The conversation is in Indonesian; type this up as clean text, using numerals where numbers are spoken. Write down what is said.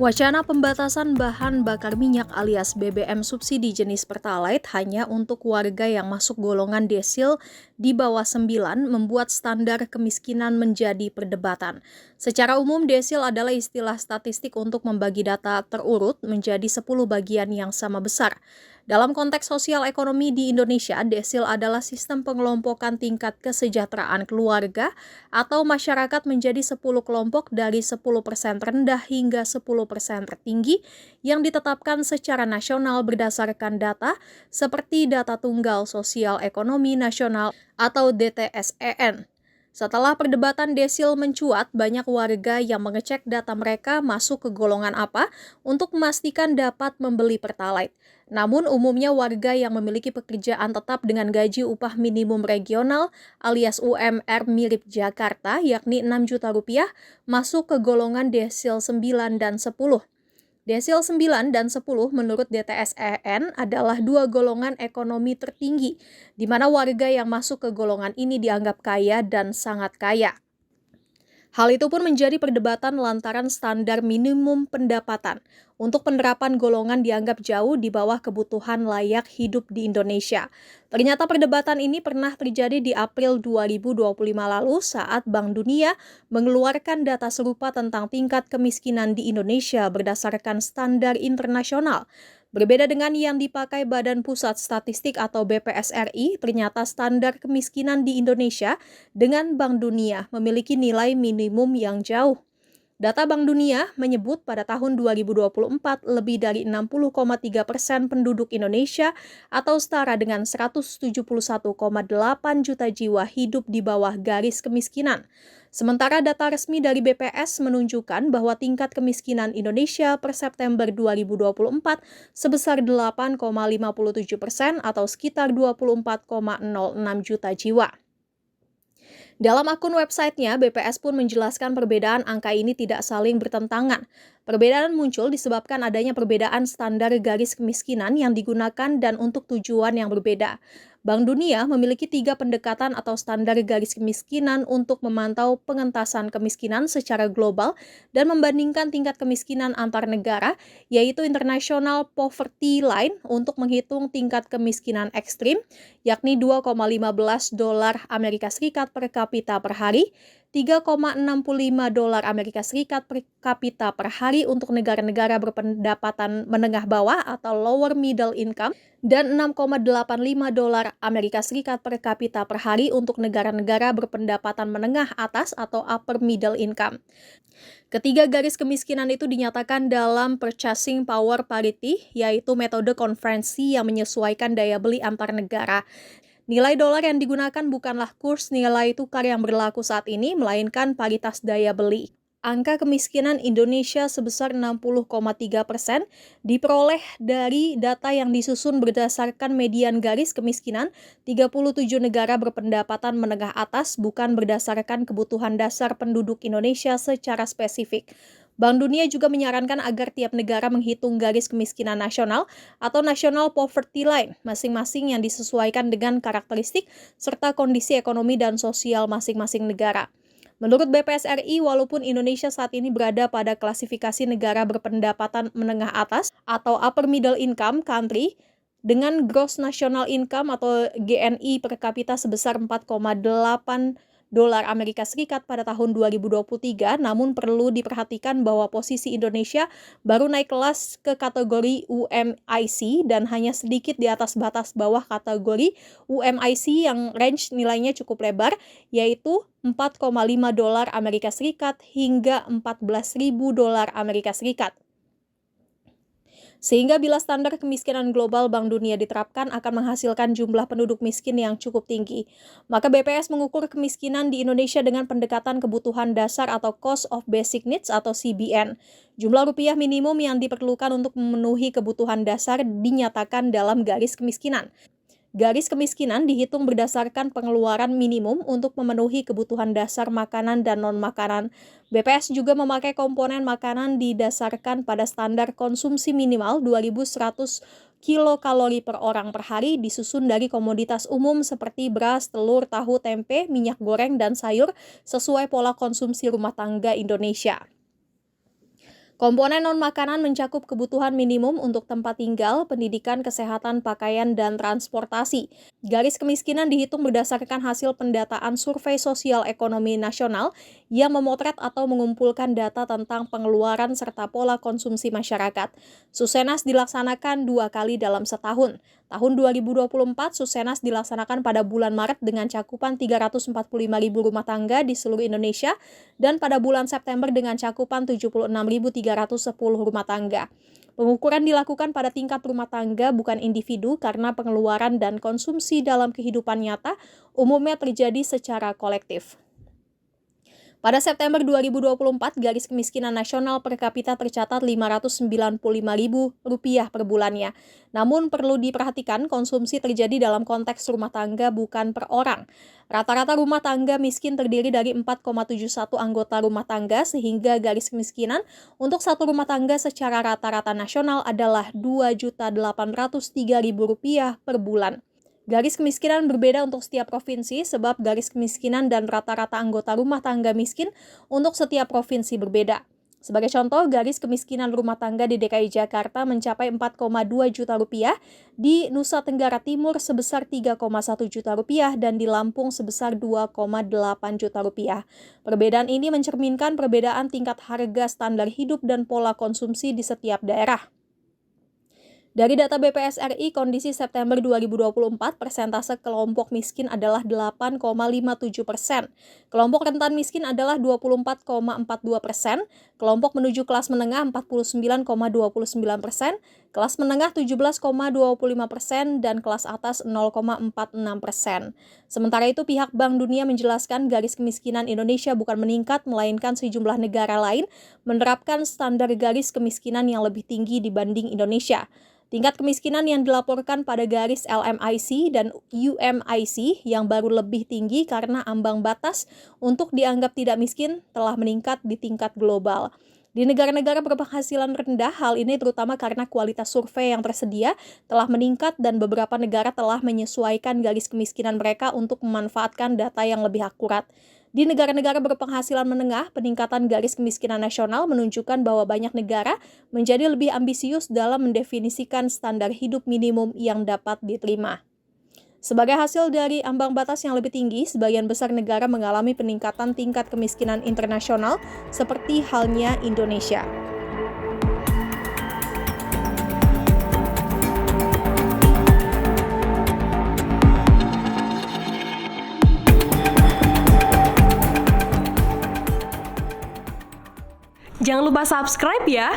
Wacana pembatasan bahan bakar minyak alias BBM subsidi jenis Pertalite hanya untuk warga yang masuk golongan desil di bawah 9 membuat standar kemiskinan menjadi perdebatan. Secara umum, desil adalah istilah statistik untuk membagi data terurut menjadi 10 bagian yang sama besar. Dalam konteks sosial ekonomi di Indonesia, desil adalah sistem pengelompokan tingkat kesejahteraan keluarga atau masyarakat menjadi 10 kelompok dari 10% terendah hingga 10% tertinggi yang ditetapkan secara nasional berdasarkan data seperti Data Tunggal Sosial Ekonomi Nasional atau DTSEN. Setelah perdebatan desil mencuat, banyak warga yang mengecek data mereka masuk ke golongan apa untuk memastikan dapat membeli Pertalite. Namun umumnya warga yang memiliki pekerjaan tetap dengan gaji upah minimum regional alias UMR mirip Jakarta yakni 6 juta rupiah masuk ke golongan desil 9 dan 10. Desil 9 dan 10 menurut DTSEN adalah dua golongan ekonomi tertinggi, di mana warga yang masuk ke golongan ini dianggap kaya dan sangat kaya. Hal itu pun menjadi perdebatan lantaran standar minimum pendapatan untuk penerapan golongan dianggap jauh di bawah kebutuhan layak hidup di Indonesia. Ternyata perdebatan ini pernah terjadi di April 2025 lalu saat Bank Dunia mengeluarkan data serupa tentang tingkat kemiskinan di Indonesia berdasarkan standar internasional. Berbeda dengan yang dipakai Badan Pusat Statistik atau BPS RI, ternyata standar kemiskinan di Indonesia dengan Bank Dunia memiliki nilai minimum yang jauh. Data Bank Dunia menyebut pada tahun 2024 lebih dari 60,3% penduduk Indonesia atau setara dengan 171,8 juta jiwa hidup di bawah garis kemiskinan. Sementara data resmi dari BPS menunjukkan bahwa tingkat kemiskinan Indonesia per September 2024 sebesar 8,57% atau sekitar 24,06 juta jiwa. Dalam akun websitenya, BPS pun menjelaskan perbedaan angka ini tidak saling bertentangan. Perbedaan muncul disebabkan adanya perbedaan standar garis kemiskinan yang digunakan dan untuk tujuan yang berbeda. Bank Dunia memiliki 3 pendekatan atau standar garis kemiskinan untuk memantau pengentasan kemiskinan secara global dan membandingkan tingkat kemiskinan antar negara, yaitu International Poverty Line untuk menghitung tingkat kemiskinan ekstrim, yakni $2,15 Amerika Serikat per kapita per hari, $3,65 Amerika Serikat per kapita per hari untuk negara-negara berpendapatan menengah bawah atau lower middle income, dan $6,85 Amerika Serikat per kapita per hari untuk negara-negara berpendapatan menengah atas atau upper middle income. Ketiga garis kemiskinan itu dinyatakan dalam purchasing power parity, yaitu metode konversi yang menyesuaikan daya beli antar negara. Nilai dolar yang digunakan bukanlah kurs nilai tukar yang berlaku saat ini, melainkan paritas daya beli. Angka kemiskinan Indonesia sebesar 60,3% diperoleh dari data yang disusun berdasarkan median garis kemiskinan 37 negara berpendapatan menengah atas, bukan berdasarkan kebutuhan dasar penduduk Indonesia secara spesifik. Bank Dunia juga menyarankan agar tiap negara menghitung garis kemiskinan nasional atau National Poverty Line masing-masing yang disesuaikan dengan karakteristik serta kondisi ekonomi dan sosial masing-masing negara. Menurut BPS RI, walaupun Indonesia saat ini berada pada klasifikasi negara berpendapatan menengah atas atau upper middle income country dengan gross national income atau GNI per kapita sebesar 4,8 dolar Amerika Serikat pada tahun 2023, namun perlu diperhatikan bahwa posisi Indonesia baru naik kelas ke kategori UMIC dan hanya sedikit di atas batas bawah kategori UMIC yang range nilainya cukup lebar, yaitu 4,5 dolar Amerika Serikat hingga 14.000 dolar Amerika Serikat. Sehingga bila standar kemiskinan global Bank Dunia diterapkan akan menghasilkan jumlah penduduk miskin yang cukup tinggi. Maka BPS mengukur kemiskinan di Indonesia dengan pendekatan kebutuhan dasar atau Cost of Basic Needs atau CBN. Jumlah rupiah minimum yang diperlukan untuk memenuhi kebutuhan dasar dinyatakan dalam garis kemiskinan. Garis kemiskinan dihitung berdasarkan pengeluaran minimum untuk memenuhi kebutuhan dasar makanan dan non-makanan. BPS juga memakai komponen makanan didasarkan pada standar konsumsi minimal 2.100 kilokalori per orang per hari disusun dari komoditas umum seperti beras, telur, tahu, tempe, minyak goreng, dan sayur sesuai pola konsumsi rumah tangga Indonesia. Komponen non-makanan mencakup kebutuhan minimum untuk tempat tinggal, pendidikan, kesehatan, pakaian, dan transportasi. Garis kemiskinan dihitung berdasarkan hasil pendataan Survei Sosial Ekonomi Nasional yang memotret atau mengumpulkan data tentang pengeluaran serta pola konsumsi masyarakat. Susenas dilaksanakan 2 kali dalam setahun. Tahun 2024, Susenas dilaksanakan pada bulan Maret dengan cakupan 345.000 rumah tangga di seluruh Indonesia dan pada bulan September dengan cakupan 76.310 rumah tangga. Pengukuran dilakukan pada tingkat rumah tangga bukan individu karena pengeluaran dan konsumsi dalam kehidupan nyata umumnya terjadi secara kolektif. Pada September 2024, garis kemiskinan nasional per kapita tercatat Rp595.000 per bulannya. Namun perlu diperhatikan konsumsi terjadi dalam konteks rumah tangga bukan per orang. Rata-rata rumah tangga miskin terdiri dari 4,71 anggota rumah tangga sehingga garis kemiskinan untuk satu rumah tangga secara rata-rata nasional adalah Rp2.803.000 per bulan. Garis kemiskinan berbeda untuk setiap provinsi sebab garis kemiskinan dan rata-rata anggota rumah tangga miskin untuk setiap provinsi berbeda. Sebagai contoh, garis kemiskinan rumah tangga di DKI Jakarta mencapai Rp4,2 juta, di Nusa Tenggara Timur sebesar Rp3,1 juta dan di Lampung sebesar Rp2,8 juta. Perbedaan ini mencerminkan perbedaan tingkat harga standar hidup dan pola konsumsi di setiap daerah. Dari data BPS RI, kondisi September 2024, persentase kelompok miskin adalah 8,57%. Kelompok rentan miskin adalah 24,42%, kelompok menuju kelas menengah 49,29%, kelas menengah 17,25%, dan kelas atas 0,46%. Sementara itu, pihak Bank Dunia menjelaskan garis kemiskinan Indonesia bukan meningkat, melainkan sejumlah negara lain menerapkan standar garis kemiskinan yang lebih tinggi dibanding Indonesia. Tingkat kemiskinan yang dilaporkan pada garis LMIC dan UMIC yang baru lebih tinggi karena ambang batas untuk dianggap tidak miskin telah meningkat di tingkat global. Di negara-negara berpenghasilan rendah, hal ini terutama karena kualitas survei yang tersedia telah meningkat dan beberapa negara telah menyesuaikan garis kemiskinan mereka untuk memanfaatkan data yang lebih akurat. Di negara-negara berpenghasilan menengah, peningkatan garis kemiskinan nasional menunjukkan bahwa banyak negara menjadi lebih ambisius dalam mendefinisikan standar hidup minimum yang dapat diterima. Sebagai hasil dari ambang batas yang lebih tinggi, sebagian besar negara mengalami peningkatan tingkat kemiskinan internasional seperti halnya Indonesia. Jangan lupa subscribe ya!